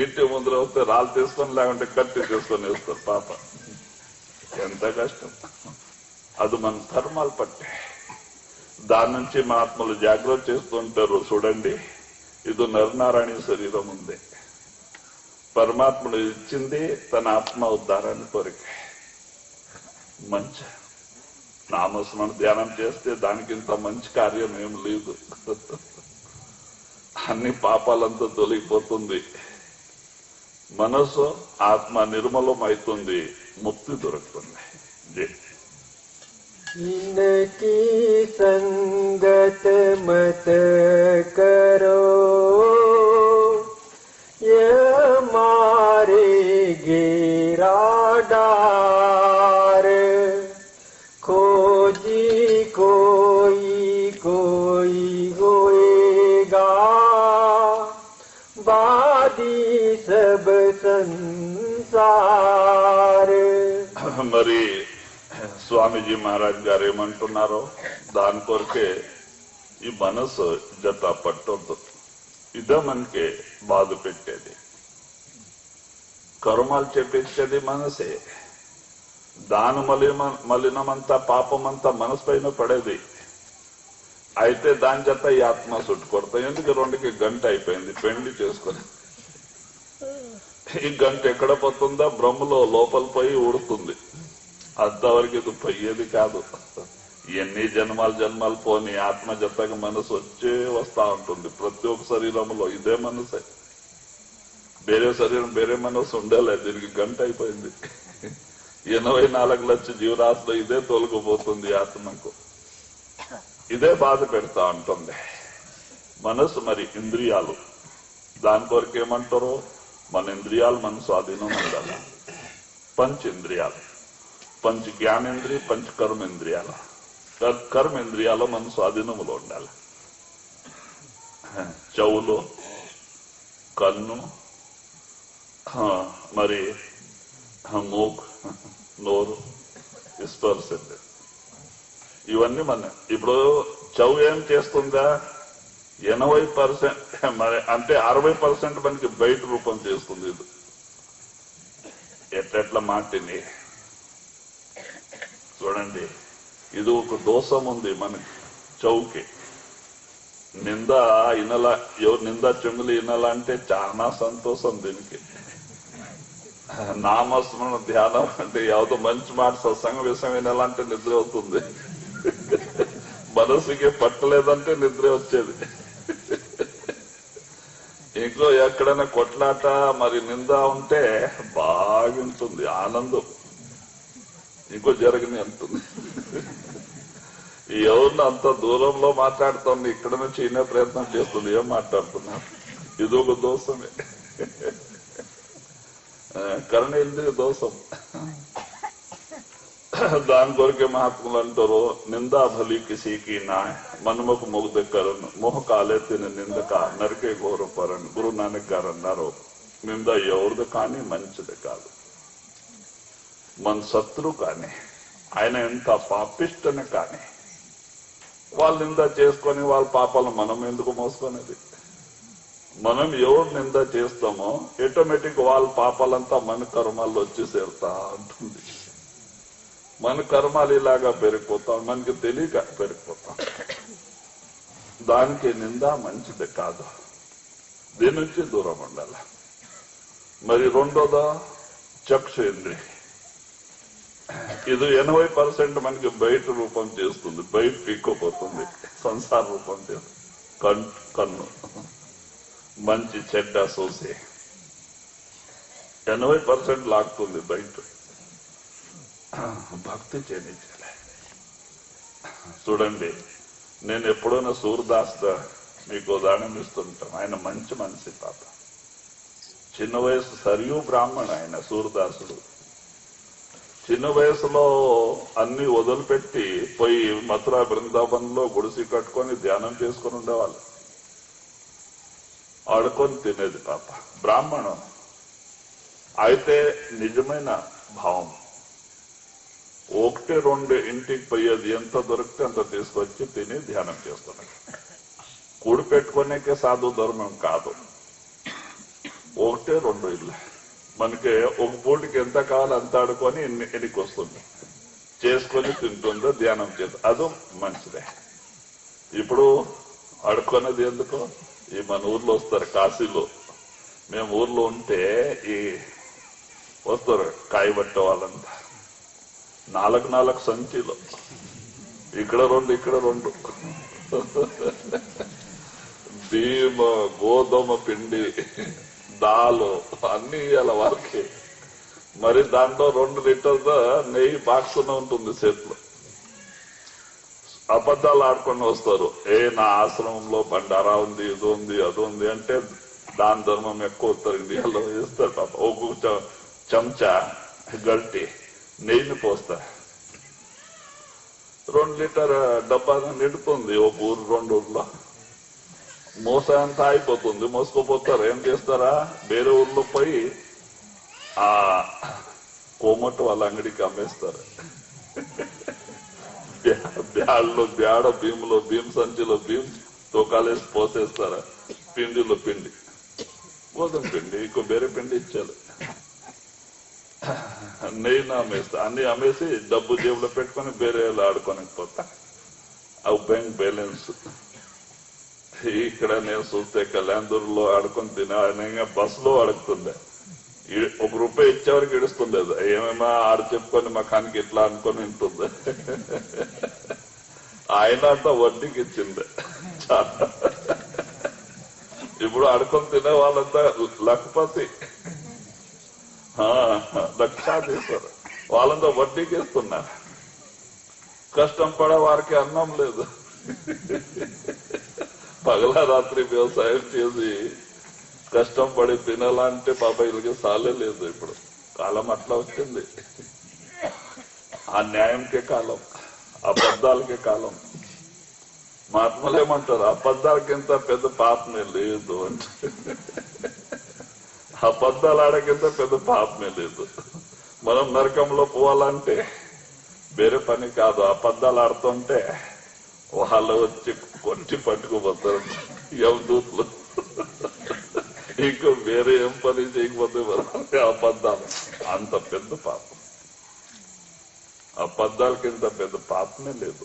B: ఇంటి ముందర వస్తే రాళ్ళు తీసుకొని, లేకుంటే కత్తి తీసుకొని వేస్తారు. పాప ఎంత కష్టం. అది మన కర్మాలు పట్టే. దాని నుంచి మహాత్ములు జాగ్రత్త చేస్తుంటారు. చూడండి, ఇది నరనారాయణ శరీరం ఉంది, పరమాత్ముడు ఇచ్చింది తన ఆత్మ ఉద్ధారాన్ని కొరికే. మంచి నామస్మరణ ధ్యానం చేస్తే దానికింత మంచి కార్యం ఏం లేదు. అన్ని పాపాలంతా తొలగిపోతుంది, మనసు ఆత్మ నిర్మలం అవుతుంది, ముక్తి దొరుకుతుంది.
A: इनकी संगत मत करो, ये मारेगे डार। खोजी कोई होएगा, बादी सब संसार।
B: మరి స్వామీజీ మహారాజ్ గారు ఏమంటున్నారో దాని కొరకే ఈ మనసు జత పట్టొద్దు. ఇదే మనకి బాధ పెట్టేది, కర్మాలు చేపించేది మనసే. దాని మలినమంతా పాపమంతా మనసు పైన పడేది. అయితే దాని చేత ఈ ఆత్మ చుట్టుకొడతాయి. ఎందుకు 2కి గంట అయిపోయింది, పెళ్లి చేసుకొని ఈ గంట ఎక్కడ పోతుందా బ్రహ్మలో లోపల పోయి ఊడుతుంది. అంతవరకు ఇది పోయేది కాదు. ఎన్ని జన్మాలు పోని ఆత్మ జతగా మనసు వస్తా ఉంటుంది. ప్రతి ఒక్క శరీరంలో ఇదే మనసే. వేరే శరీరం వేరే మనసు ఉండాలి. దీనికి గంట అయిపోయింది. 84 లక్షల జీవరాశిలో ఇదే తొలగిపోతుంది. ఆత్మకు ఇదే బాధ పెడతా ఉంటుంది మనసు. మరి ఇంద్రియాలు దాని కొరకు ఏమంటారు? మన ఇంద్రియాలు మన స్వాధీనం ఉండాలి. పంచేంద్రియాలు, పంచ జ్ఞానేంద్రియ, పంచ కర్మేంద్రియాలు. కర్మేంద్రియాలు మన స్వాధీనంలో ఉండాలి. చెవులు, కన్ను, మరి మూక్, నోరు, స్పర్శ, ఇవన్నీ మన. ఇప్పుడు చెవు ఏం చేస్తుందా? 80% మరి అంటే 60% మనకి బయట రూపం చేస్తుంది. ఇది ఎట్లా మాటిని చూడండి. ఇది ఒక దోషం ఉంది మనకి చౌకి. నింద ఇనలా, ఎవరు నింద చెంగులు ఇనలా అంటే చాలా సంతోషం దీనికి. నామస్మరణ ధ్యానం అంటే ఎవరితో మంచి మాట సత్సంగ విషయం వినాలంటే నిద్ర అవుతుంది. మనసుకి పట్టలేదంటే నిద్ర వచ్చేది. ఇంట్లో ఎక్కడైనా కొట్లాట మరి నింద ఉంటే బాగుంటుంది, ఆనందం. ఇంకో జరగని అంటుంది. ఎవరిని అంత దూరంలో మాట్లాడుతుంది, ఇక్కడ నుంచి ఇనే ప్రయత్నం చేస్తుంది. ఏం మాట్లాడుతున్నా? ఇది ఒక దోషమే. కర్ణేంద్రియ దోషం. దాని కొరకే మహాత్ములు అంటారు, నిందా భలి కిసీకి నా మన్ముఖ ముగ్ధ కరణ్ మోహ కాలే తిన నిందక నరికే ఘోర పరణ్. గురు నానక్ గారు అన్నారు, నింద ఎవరిది కానీ మంచిది కాదు. మన శత్రు కానీ ఆయన ఎంత పాపిష్టని కానీ వాళ్ళు నింద చేసుకొని వాళ్ళ పాపాలు మనం ఎందుకు మోసుకునేది? మనం ఎవరు నింద చేస్తామో ఆటోమేటిక్ వాళ్ళ పాపాలంతా మన కర్మాల్లో వచ్చి చేరుతా ఉంటుంది. మన కర్మాలు ఇలాగా పెరిగిపోతాం, మనకి తెలియక పెరిగిపోతాం. దానికి నింద మంచిది కాదు. దీని నుంచి దూరం ఉండాలి. మరి రెండోదా చక్షేంద్రియ. ఇది 80% మనకి బయట రూపం చేస్తుంది, బయట పీక్కోపోతుంది, సంసార రూపం చేస్తుంది. కన్ను మంచి చెడ్డ చూసి 80% లాగుతుంది బయట. భక్తి చేయనిచ్చాలి. చూడండి, నేను ఎప్పుడైనా సూర్దాస్ మీకు ఉదాహరణ ఇస్తుంటాను. ఆయన మంచి మనిషి పాప. చిన్న వయసు సరియు బ్రాహ్మణ ఆయన సూర్దాసుడు. చిన్న వయసులో అన్ని వదిలిపెట్టి పోయి మథురా బృందావనంలో గుడిసి కట్టుకొని ధ్యానం చేసుకుని ఉండేవాళ్ళు. ఆడుకొని తినేది పాప. బ్రాహ్మణం అయితే నిజమైన భావం. 1-2 ఇంటికి పోయేది, ఎంత దొరికితే అంత తీసుకొచ్చి తిని ధ్యానం చేస్తున్నాడు. కూడి పెట్టుకునేకే సాధు ధర్మం కాదు. 1-2 ఇల్లు మనకి ఒక పూటకి ఎంత కావాలో అంత ఆడుకొని ఎన్నికి వస్తుంది, చేసుకొని తింటుందో ధ్యానం చేస్తుంది. అదో మంచిదే. ఇప్పుడు ఆడుకునేది ఎందుకు? ఈ మన ఊర్లో వస్తారు కాశీలో. మేము ఊర్లో ఉంటే ఈ వస్తారు కాయబట్టే వాళ్ళంతా 4 సంచిలో, ఇక్కడ 2 ఇక్కడ 2 బియ్యం, గోధుమ పిండి, దాలు అన్ని ఇవాళ వారికి. మరి దాంట్లో 2 లీటర్ల నెయ్యి బాక్సునే ఉంటుంది చేతిలో. అబద్ధాలు ఆడుకొని వస్తారు. నా ఆశ్రమంలో బండారా ఉంది, ఇది ఉంది, అది ఉంది అంటే దాని ధర్మం ఎక్కువ వస్తారు. ఇండియాలో వేస్తారు పాప. ఒక్కొక్క చెంచా గట్టి నెయ్యిని పోస్తా. 2 లీటర్ డబ్బా నిండుతుంది. ఒక ఊరు 2 ఊర్లో మోసంతా అయిపోతుంది. మోసుకుపోతారు. ఏం చేస్తారా? వేరే ఊర్లో పోయి ఆ కోమట్టు వాళ్ళ అంగడికి అమ్మేస్తారు. బ్యాడ భీములో భీమ్ సంచిలో భీమ్ తోకాలేసి పోసేస్తారా? పిండిలో పిండి, గోధుమ పిండి, ఇంకో వేరే పిండి ఇచ్చారు. నెయ్యిని అమ్మేస్తా. అన్ని అమ్మేసి డబ్బు జేబులో పెట్టుకుని వేరే ఆడుకొని పోతా. అవి బ్యాంక్ బ్యాలెన్స్. ఇక్కడ నేను చూస్తే కళ్యాణ్దూరులో ఆడుకొని తినే బస్సులో అడుగుతుండే. ఒక రూపాయి ఇచ్చేవరకు ఏడుస్తుండేది. ఏమేమో ఆడు చెప్పుకొని మకానికి ఇట్లా అనుకొని ఉంటుంది. ఆయన అంతా వడ్డీకి ఇచ్చింది. ఇప్పుడు అడుకొని తినే వాళ్ళంతా లఖపతి, లక్షాధీశ్వరు, వాళ్ళంతా వడ్డీకి ఇస్తున్నారు. కష్టం పడే వారికి అన్నం లేదు. పగల రాత్రి వ్యవసాయం చేసి కష్టం పడి తినాలంటే పాప వీళ్ళకి సాలే లేదు. ఇప్పుడు కాలం అట్లా వచ్చింది. ఆ న్యాయంకే కాలం, అబద్ధాలకే కాలం. మహాత్ములు ఏమంటారు, అబద్ధాలకింత పెద్ద పాపమే లేదు అంటే. అబద్ధాలు ఆడకింత పెద్ద పాపమే లేదు. మనం నరకంలో పోవాలంటే వేరే పని కాదు, అబద్ధాలు ఆడుతుంటే వాళ్ళు వచ్చి కొట్టి పట్టుకుపోతారు యమదూతలు. ఇంకో వేరే ఏం పని చేయకపోతే అబద్ధాలు అంత పెద్ద పాపం. అబద్ధాలకింత పెద్ద పాపమే లేదు.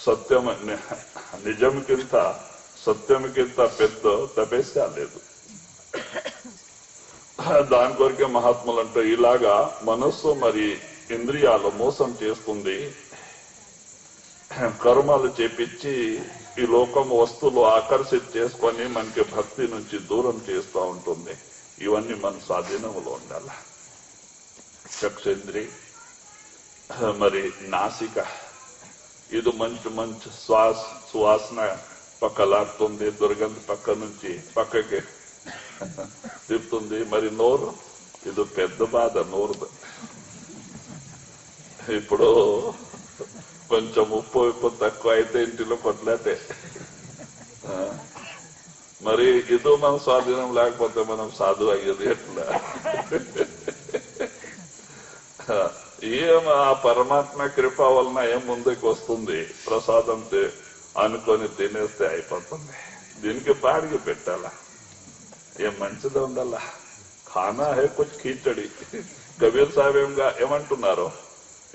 B: సత్యం నిజంకింత సత్యంకింత పెద్ద తపస్య లేదు. దాని కొరికే మహాత్ములు అంటే ఇలాగా మనస్సు మరి ఇంద్రియాలు మోసం చేస్తుంది, కర్మలు చేపించి ఈ లోకం వస్తువులు ఆకర్షిత చేసుకొని మనకి భక్తి నుంచి దూరం చేస్తూ ఉంటుంది. ఇవన్నీ మన స్వాధీనంలో ఉండాలి. చక్షేంద్రి మరి నాసిక, ఇది మంచి మంచి సువాసన పక్కలాడుతుంది, దుర్గంధ పక్క నుంచి పక్కకి తిప్పుతుంది. మరి నోరు, ఇది పెద్ద బాధ నోరు. ఇప్పుడు కొంచెం ఉప్పు తక్కువ అయితే ఇంటిలో కొట్లాటే. మరి ఇదో మన స్వాధీనం లేకపోతే మనం సాధువు అయ్యేది ఎట్లా? ఏం ఆ పరమాత్మ కృప వలన ఏం ముందుకు వస్తుంది, ప్రసాదం అనుకొని తినేస్తే అయిపోతుంది. దీనికి బాడికి పెట్టాలా, ఏం మంచిది ఉండాలా. ఖానా హే కొంచెం కిచడి. కబీర్ సాహెబ్ ఏమంటున్నారు,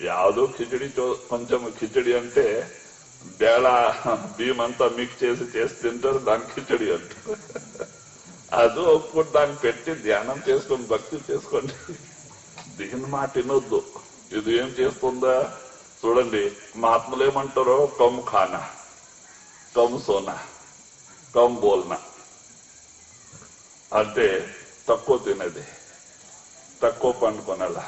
B: యాదో కిచడి, కొంచెం కిచడి అంటే బేళ బియ్యం అంతా మిక్స్ చేసి తింటారు, దాని కిచడి అంటారు. అది ఒక్కటి దాన్ని పెట్టి ధ్యానం చేసుకొని భక్తి చేసుకోండి. దీని మాట వినొద్దు. ఇది ఏం చేస్తుందా చూడండి. మహాత్ములు ఏమంటారో, కమ్ ఖానా, కమ్ సోనా, కమ్ బోల్నా అంటే తక్కువ తినేది, తక్కువ పండుకొనాలా.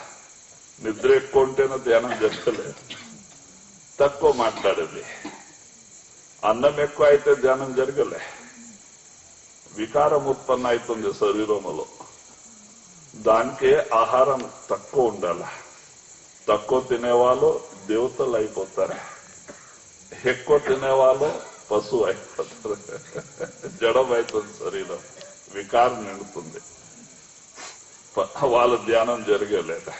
B: నిద్ర ఎక్కువ ఉంటేనే ధ్యానం జరగలేదు. తక్కువ మాట్లాడేది, అన్నం ఎక్కువ అయితే ధ్యానం జరగలే. వికారం ఉత్పన్న అవుతుంది శరీరంలో. దానికే ఆహారం తక్కువ ఉండాలి. తక్కువ తినేవాళ్ళు దేవతలు అయిపోతారు, ఎక్కువ తినేవాళ్ళు పశువు అయిపోతారు. జడం అవుతుంది శరీరం, వికారం నిండుతుంది. వాళ్ళ ధ్యానం జరగలేదు.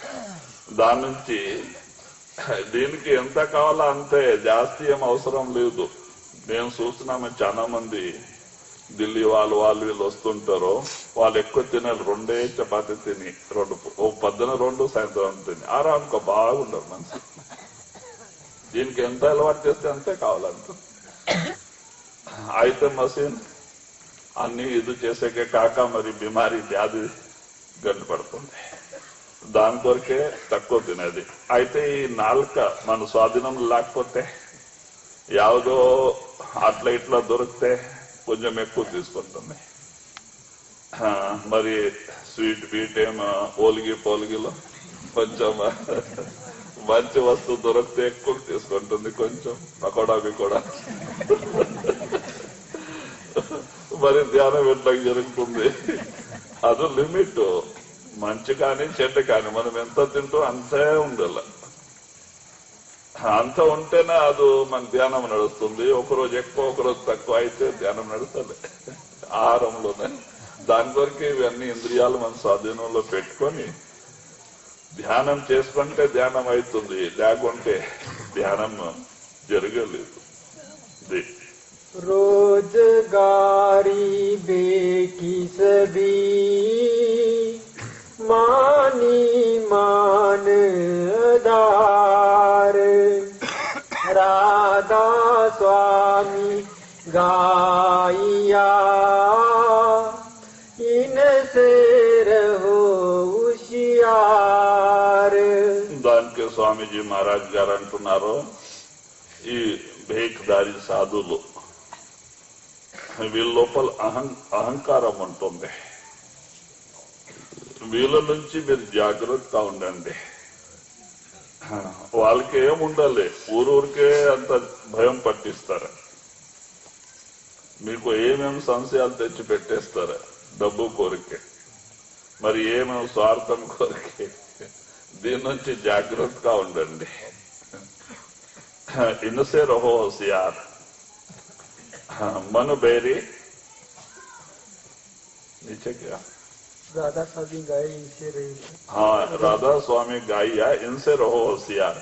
B: దాని నుంచి దీనికి ఎంత కావాలో అంతే, జాస్తి ఏం అవసరం లేదు. మేము చూస్తున్నాము చాలా మంది ఢిల్లీ వాళ్ళు వీళ్ళు వస్తుంటారు. వాళ్ళు ఎక్కువ తినాలి, 2 చపాతీ తిని, 2 పొద్దున 2 సాయంత్రం తిని ఆరాంకో బాగుండరు మనసు. దీనికి ఎంత అలవాటు చేస్తే అంతే కావాలంట. అయితే మసీన్ అన్ని ఇది చేసేకే కాక మరి బిమారీ వ్యాధి గంటు పడుతుంది. దాని కొరకే తక్కువ తినేది. అయితే ఈ నాలుక మన స్వాధీనం లేకపోతే యావదో అట్లా ఇట్లా దొరికితే కొంచెం ఎక్కువ తీసుకుంటుంది. మరి స్వీట్ బీట్ ఏమో పోలిగిలో కొంచెం మంచి వస్తువు దొరికితే ఎక్కువ తీసుకుంటుంది, కొంచెం పకోడా బికోడా. మరి ధ్యానం ఎట్లా జరుగుతుంది? అది లిమిట్. మంచి కానీ చెడ్డ కానీ మనం ఎంత తింటూ అంతే ఉండాల. అంత ఉంటేనే అది మన ధ్యానం నడుస్తుంది. ఒకరోజు ఎక్కువ ఒకరోజు తక్కువ అయితే ధ్యానం నడుస్తుంది ఆహారంలోనే. దాని కొరకు ఇవన్నీ ఇంద్రియాలు మన స్వాధీనంలో పెట్టుకొని ధ్యానం చేసుకుంటే ధ్యానం అవుతుంది, లేకుంటే ధ్యానం జరగలేదు.
A: रोजगारी बेकी सभी मानी मान आधार राधा स्वामी गाइया इनसे रहो
B: స్వామీజీ మహారాజ్ గారు అంటున్నారు, ఈ భేక్దారి సాధువులు వీళ్ళ లోపల అహంకారం ఉంటుంది. వీళ్ళ నుంచి మీరు జాగ్రత్తగా ఉండండి. వాళ్ళకి ఏముండాలి, ఊరూరికే అంత భయం పట్టిస్తారు. మీకు ఏమేమి సంశయాలు తెచ్చి పెట్టేస్తారు డబ్బు కోరికే, మరి ఏమేమి స్వార్థం కోరికే. దీని నుంచి జాగ్రత్తగా ఉండండి. ఇన్సే రహో హోషియార్. मन बेरी नीचे क्या?
A: राधा स्वामी गाय इनसे रही.
B: हाँ, राधा स्वामी गाया इनसे रहो होशियार.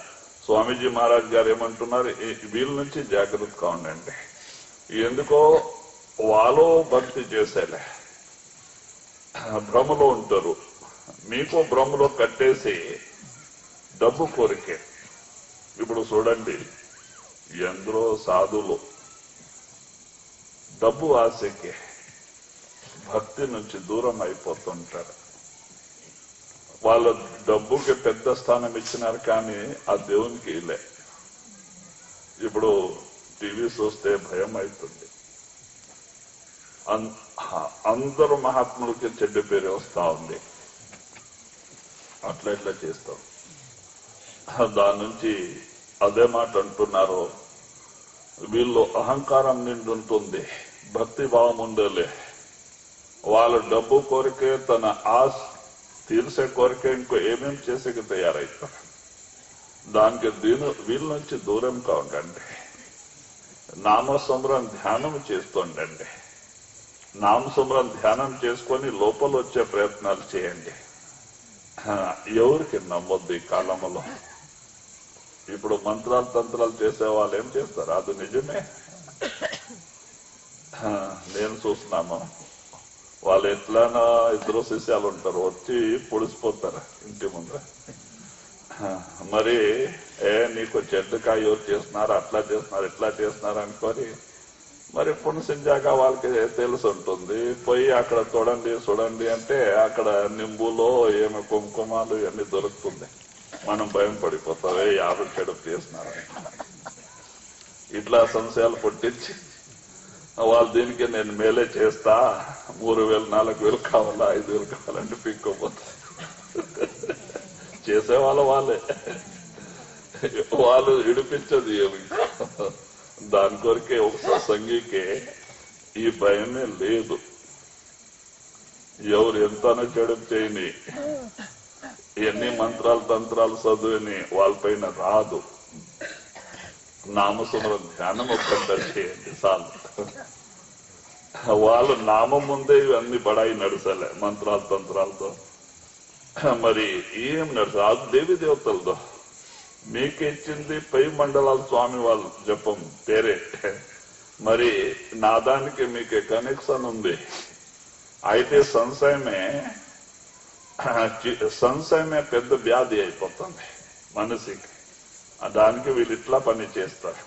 B: స్వామీజీ మహారాజ్ గారు ఏమంటున్నారు, వీళ్ళ నుంచి జాగ్రత్తగా ఉండండి. ఎందుకో వాళ్ళు భక్తి చేసేలే, భ్రమలో ఉంటారు. మీకు భ్రమలో కట్టేసి డబ్బు కోరికే. ఇప్పుడు చూడండి, ఎందరో సాధువులు డబ్బు ఆశకి భక్తి నుంచి దూరం అయిపోతుంటారు. వాళ్ళ డబ్బుకి పెద్ద స్థానం ఇచ్చినారు, కానీ ఆ దేవునికి ఇలే. ఇప్పుడు టీవీ చూస్తే భయం అవుతుంది. అందరూ మహాత్ములకి చెడ్డ పేరు వస్తా ఉంది. అట్లా ఇట్లా చేస్తాం. దాని నుంచి అదే మాట అంటున్నారు, వీళ్ళు అహంకారం నిండి ఉంటుంది, భక్తి భావం ఉండలే. వాళ్ళ డబ్బు కోరికే, తన ఆశ తీర్చే కోరికే ఇంకో ఏమేం చేసేకి తయారైతారు. దానికి వీళ్ళ నుంచి దూరంగా ఉండండి. నామస్మరణ ధ్యానం చేస్తుండండి. నామస్మరణ ధ్యానం చేసుకొని లోపల వచ్చే ప్రయత్నాలు చేయండి. ఎవరికి నమ్మొద్దు ఈ కాలంలో. ఇప్పుడు మంత్రాలు తంత్రాలు చేసే వాళ్ళు ఏం చేస్తారు, అది నిజమే. నేను చూస్తున్నాము, వాళ్ళు ఎట్లానా ఇద్దరు శిష్యాలు ఉంటారు, వచ్చి పొడిసిపోతారు ఇంటి ముందు. మరి నీకు చెడ్డకాయ ఎవరు చేస్తున్నారు, అట్లా చేస్తున్నారు, ఇట్లా చేస్తున్నారు అనుకొని మరి పునసింజాక వాళ్ళకి తెలిసి ఉంటుంది. పోయి అక్కడ చూడండి అంటే అక్కడ నింబులో ఏమి కుంకుమాలు ఇవన్నీ దొరుకుతుంది. మనం భయం పడిపోతావే, యాభై చెడు చేస్తున్నారని. ఇట్లా సంశయాలు పుట్టించి వాళ్ళు దీనికి నేను మేలే చేస్తా, 3,000 4,000 కావాలా, 5,000 కావాలంటే పిక్కోపోతా. చేసేవాళ్ళు వాళ్ళే, వాళ్ళు ఇడిపించదు ఏమి. దాని కొరికే ఒక సత్సంగికే ఈ భయమే లేదు. ఎవరు ఎంతనో చెడు చేయని, ఎన్ని మంత్రాలు తంత్రాలు చదువుని వాళ్ళపైన రాదు. నామస్మరణ ధ్యానం ఒక్కటి చేయండి చాలు. వాళ్ళు నామం ముందే ఇవన్నీ బడాయి నడుసలే, మంత్రాలు తంత్రాలతో. మరి ఏం నడుసు దేవి దేవతలతో మీకు ఇచ్చింది పై మండలాల స్వామి వాళ్ళు జపం పేరే. మరి నాదానికి మీకు కనెక్షన్ ఉంది. అయితే సంశయమే పెద్ద వ్యాధి అయిపోతుంది మనసుకి. దానికి వీళ్ళు ఇట్లా పని చేస్తారు.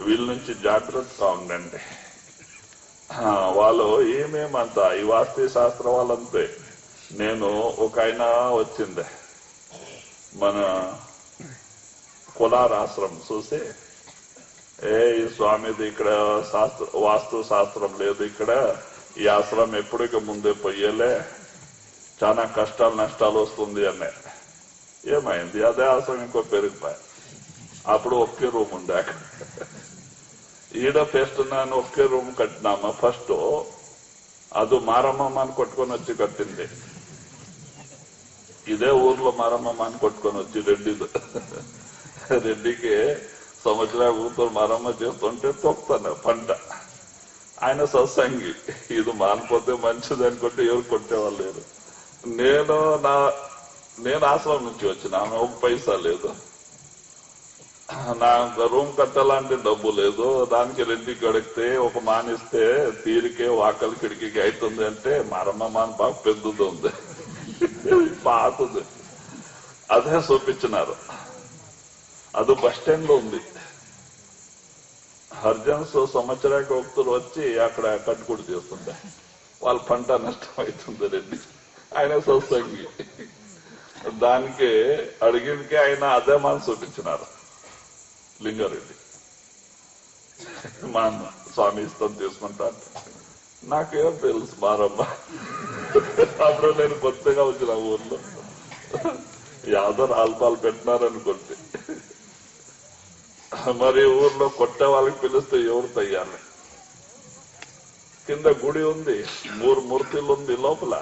B: వీళ్ళ నుంచి జాగ్రత్తగా ఉండండి. వాళ్ళు ఏమేమంతా ఈ వాస్తు శాస్త్ర వాళ్ళంతే. నేను ఒక ఆయన వచ్చింది మన కులార్ ఆశ్రమం చూసి, ఈ స్వామిది ఇక్కడ వాస్తు శాస్త్రం లేదు, ఇక్కడ ఈ ఆశ్రమం ఎప్పటికీ ముందే పోయేలే, చాలా కష్టాలు నష్టాలు వస్తుంది అనే. ఏమైంది, అదే ఆశ్రమం ఇంకో పెరిగిపోయి. అప్పుడు ఒకే రూమ్ ఉండే అక్కడ. ఈడ పేస్తున్నాను ఒకే రూమ్ కట్టినామా. ఫస్ట్ అది మారమ్మ అని కొట్టుకొని వచ్చి కట్టింది. ఇదే ఊర్లో మారమ్మ అని కొట్టుకొని వచ్చి రెడ్డికి సంవత్సరాల ఊరితో మారమ్మ చేస్తుంటే తొక్కుతాను పంట. ఆయన సత్సంగి, ఇది మానిపోతే మంచిది అనుకుంటే ఎవరు కొట్టేవాళ్ళు లేరు. నేను ఆశ్రమం నుంచి వచ్చిన, ఒక పైసా లేదు, నాకు రూమ్ కట్టాలంటే డబ్బు లేదు. దానికి రెడ్డికి అడిగితే ఒక మానిస్తే తీరికే వాకలి కిడికి అవుతుంది అంటే మారమ్మ మాని బాగా పెద్దది ఉంది, పాతుంది. అదే చూపించినారు. అది బస్ స్టాండ్ లో ఉంది. హర్జన్స్ సంవత్సరానికి ఒకరు వచ్చి అక్కడ కట్టుకుడు చేస్తుండే. వాళ్ళ పంట నష్టం అవుతుంది. రెడ్డి ఆయన సత్సంగి. దానికి అడిగిందికి ఆయన అదే మనసు చూపించినారు లింగారెడ్డి. మా స్వామి ఇష్టం తీసుకుంటాను. నాకేం తెలుసు మారమ్మ, అప్పుడు నేను కొత్తగా వచ్చిన ఊర్లో యాదో రాల్పాలు పెట్టినారనుకుంటే, మరి ఊర్లో కొట్టే వాళ్ళకి పిలిస్తే ఎవరు తయ్యాలి? కింద గుడి ఉంది, 3 మూర్తులు ఉంది లోపల,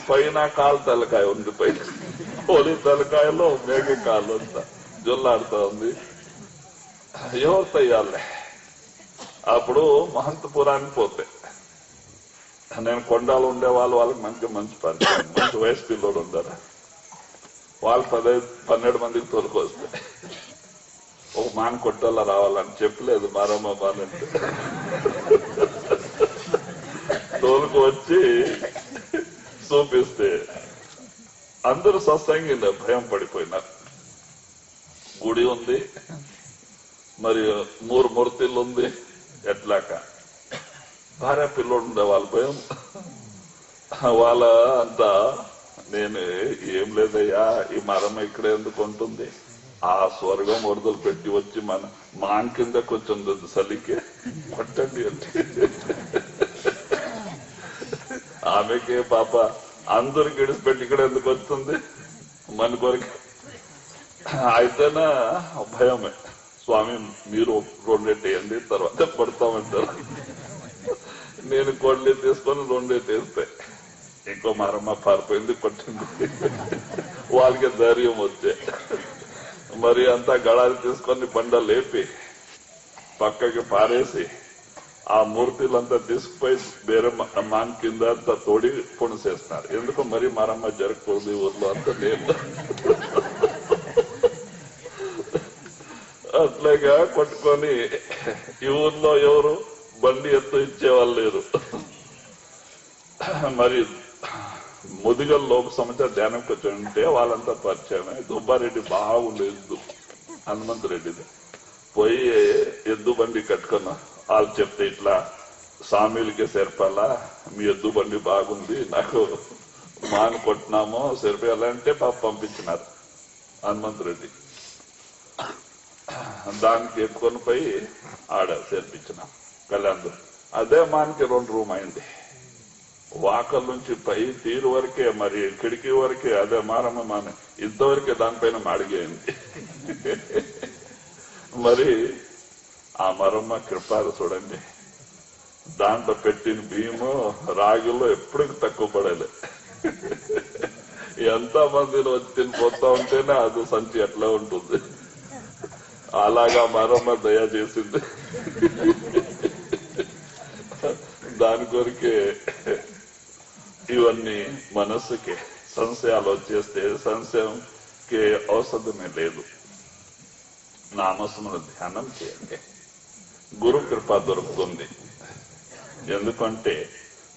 B: పైన కాలు తలకాయ ఉంది, పైన హోలీ తలకాయలో మేఘ కాలు అంతా జొల్లాడుతా ఉంది. ఎవరు తయ్యాలి? అప్పుడు మహంతపురానికి పోతే, నేను కొండాలు ఉండే వాళ్ళకి మంచి పరిచయం, మంచి వయసు పిల్లలు ఉండారు. వాళ్ళు 12 మందికి తోలుకొస్తే ఒక మాన కొట్టేలా రావాలని చెప్పలేదు మారమ్మ మానంటే, తోలుకు వచ్చి చూపిస్తే అందరూ సత్సంగి భయం పడిపోయినారు. గుడి ఉంది, మరి 3 మూర్తులు ఉంది, ఎట్లాక భార్య పిల్లోడు ఉండే వాళ్ళ భయం. వాళ్ళ అంతా నేను ఏం లేదయ్యా, ఈ మరమ్మ ఇక్కడ ఎందుకు ఉంటుంది, ఆ స్వర్గం వరదలు పెట్టి వచ్చి మాన్ కింద కొంచెం చలికి కొట్టండి అంటే, ఆమెకే పాప అందరికి ఇడిచిపెట్టి ఇక్కడ ఎందుకు వస్తుంది మన కొరికి. అయితేనా భయమే, స్వామి మీరు 2 వేయండి తర్వాత పడతామంటారు. నేను కోడ్లే తీసుకొని 2 వేస్తే ఇంకో మరమ్మ పారిపోయింది, కొట్టింది. వాళ్ళకి ధైర్యం వచ్చే మరి అంతా గడాలు తీసుకొని బండ లేపి పక్కకి పారేసి ఆ మూర్తులంతా తీసుకుపోయి వేరే మాన్ కింద అంతా తోడి పొడిసేస్తున్నారు. ఎందుకు మరి మరమ్మ జరగకూడదు ఊర్లో అంతా లేదు. అట్లాగా కొట్టుకొని ఈ ఊర్లో ఎవరు బండి ఎత్తు ఇచ్చేవాళ్ళు లేరు. మరి ముదిగల్లో ఒక సంవత్సరం ధ్యానం కూర్చొని వాళ్ళంతా పరిచయమే. దుబ్బారెడ్డి బాగుండేది హనుమంతరెడ్డిది. పోయి ఎద్దు బండి కట్టుకున్నా, వాళ్ళు చెప్తే ఇట్లా సామీలకే సరిపాలా, మీ ఎద్దు బండి బాగుంది, నాకు మాను కొట్టినామో సరిపోయాలంటే పంపించినారు హనుమంతరెడ్డి. దానికి ఎత్తుకొని పోయి ఆడ చేర్పించిన కళ్యాణ్. అదే మానికి 2 రూమ్ అయింది. వాకల్ నుంచి పై తీరు వరకే, మరి కిటికీ వరకే అదే మారమ్మ మాన ఇంతవరకే దానిపైన మాడిగైంది. మరి ఆ మరమ్మ కృపాలు చూడండి, దాంట్లో పెట్టిన బియ్యము రాగిలో ఎప్పటికి తక్కువ పడలే. ఎంత మందిని వచ్చి తినిపోతా ఉంటేనే అది సంచి ఎట్లా ఉంటుంది. అలాగా మరమ్మ దయ చేసింది. దాని కొరికే ఇవన్నీ మనస్సుకి సంశయాలు వచ్చేస్తే సంశయంకి ఔషధమే లేదు. నామస్మరణ ధ్యానం చేయండి, గురు కృప దొరుకుతుంది. ఎందుకంటే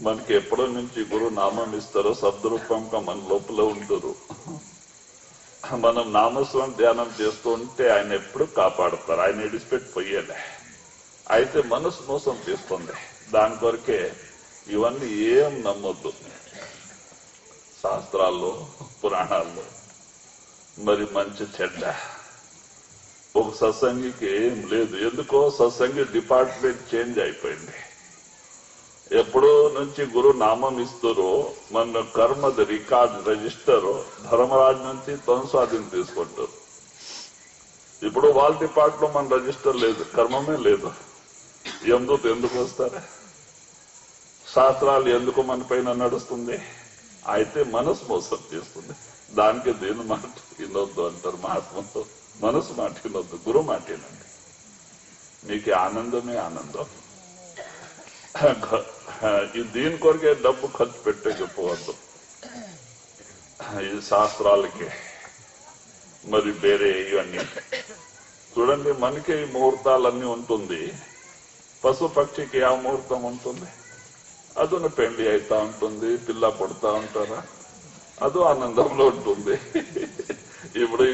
B: మనకి ఎప్పటి నుంచి గురు నామం ఇస్తారో సద్రూపంగా మన లోపల ఉంటారు. మనం నామస్మరణ ధ్యానం చేస్తూ ఉంటే ఆయన ఎప్పుడు కాపాడుతారు, ఆయన విడిచిపెట్టి పోయేలే. అయితే మనసు మోసం చేస్తుంది. దాని కొరకే ఇవన్నీ ఏం నమ్మొద్దు. శాస్త్రాల్లో పురాణాల్లో మరి మంచి చెడ్డ ఒక సత్సంగికి ఏం లేదు. ఎందుకో సత్సంగి డిపార్ట్మెంట్ చేంజ్ అయిపోయింది. ఎప్పుడో నుంచి గురు నామం ఇస్తారో మన కర్మది రికార్డ్ రిజిస్టర్ ధర్మరాజు నుంచి తొనసాదిని తీసుకుంటారు. ఇప్పుడు వాళ్ళ డిపార్ట్లో మన రిజిస్టర్ లేదు, కర్మమే లేదు. ఎందుకు వస్తారా? శాస్త్రాలు ఎందుకు మన పైన నడుస్తుంది? అయితే మనసు మోసం చేస్తుంది. దానికి దేని మాట వినొద్దు అంటారు మహాత్మతో. మనసు మాట వినొద్దు, గురు మాట వినండి. మీకు ఆనందమే ఆనందం. దీని కొరకే డబ్బు ఖర్చు పెట్టకపోవద్దు. ఈ శాస్త్రాలకి మరి వేరే ఇవన్నీ చూడండి. మనకి ఈ ముహూర్తాలన్నీ ఉంటుంది, పశు పక్షికి ఆ ముహూర్తం ఉంటుంది. అదొన పెళ్లి అవుతా ఉంటుంది, పిల్ల పుడతా ఉంటారా, అదో ఆనందంలో ఉంటుంది. ఇప్పుడు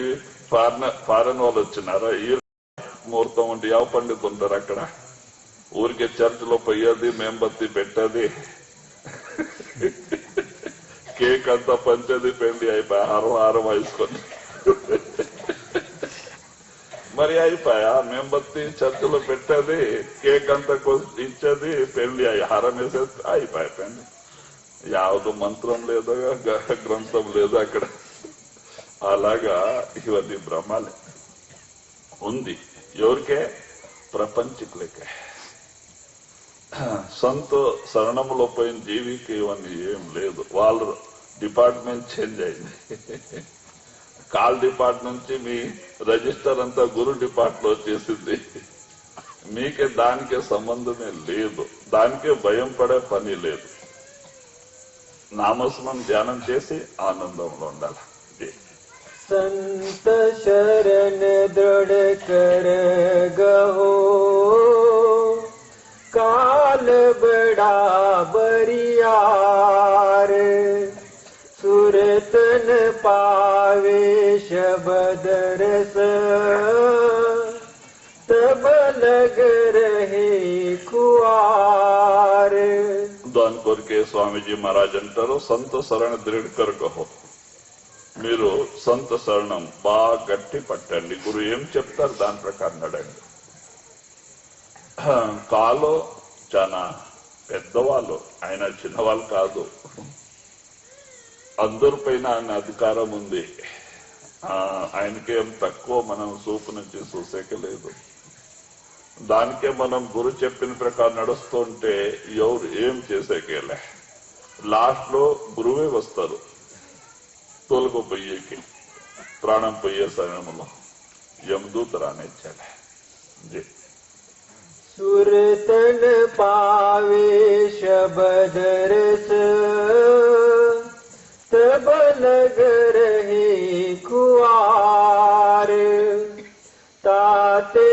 B: ఫారెన్ వాళ్ళు వచ్చినారా, ఈ ముహూర్తం ఉంటే ಯಾವ పండితు ఉంటారు అక్కడ. ఊరికే చర్చిలో పోయేది, మేంబత్తి పెట్టేది, కేక్ అంతా పంచేది పెళ్లి అయిపోయా, హారం వేసుకొని మరి అయిపోయా. మేంబత్తి చర్చలో పెట్టేది, కేక్ అంతా ఇచ్చేది, పెళ్లి హారం వేసేది, అయిపోయింది. యావదు మంత్రం లేదో గ్రంథం లేదో అక్కడ. అలాగా ఇవన్నీ బ్రహ్మాలే ఉంది. ఎవరికే? ప్రపంచికులకే. సొంత శరణంలో పోయిన జీవికి ఇవన్నీ ఏం లేదు. వాళ్ళ డిపార్ట్మెంట్ చేంజ్ అయింది. కాల్ డిపార్ట్ నుంచి మీ రిజిస్టర్ అంతా గురు డిపార్ట్ లో వచ్చేసింది. మీకే దానికే సంబంధమే లేదు. దానికే భయం పడే పని లేదు. నామస్మరణ ధ్యానం చేసి ఆనందంలో ఉండాలి.
A: संत शरण दृढ़ कर गहो, काल बड़ा बरियार, सुरतन पावे शब्द रस, तब लग रहे खुआर.
B: దాని కొరికే స్వామీజీ మహారాజ్ అంటారు, సంత శరణ దృఢకర్ గహో. మీరు సంత శరణం బాగా గట్టి పట్టండి. గురు ఏం చెప్తారు దాని ప్రకారం నడండి. కాలో చాలా పెద్దవాళ్ళు, ఆయన చిన్నవాళ్ళు కాదు. అందరిపైన ఆయన అధికారం ఉంది. ఆయనకేం తక్కువ మనం చూపు నుంచి చూసేక లేదు. దానికే మనం గురు చెప్పిన ప్రకారం నడుస్తుంటే ఎవరు ఏం చేసేకేలే. లాస్ట్ లో గురువే వస్తారు తోలుకు పొయ్యేకి, ప్రాణం పొయ్యే సమయంలో యమదూత రానిచ్చాడు.
A: सुरतन पावे शब्द रस, तब लग रहे खुआर. ताते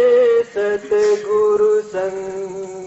A: सतगुरु संग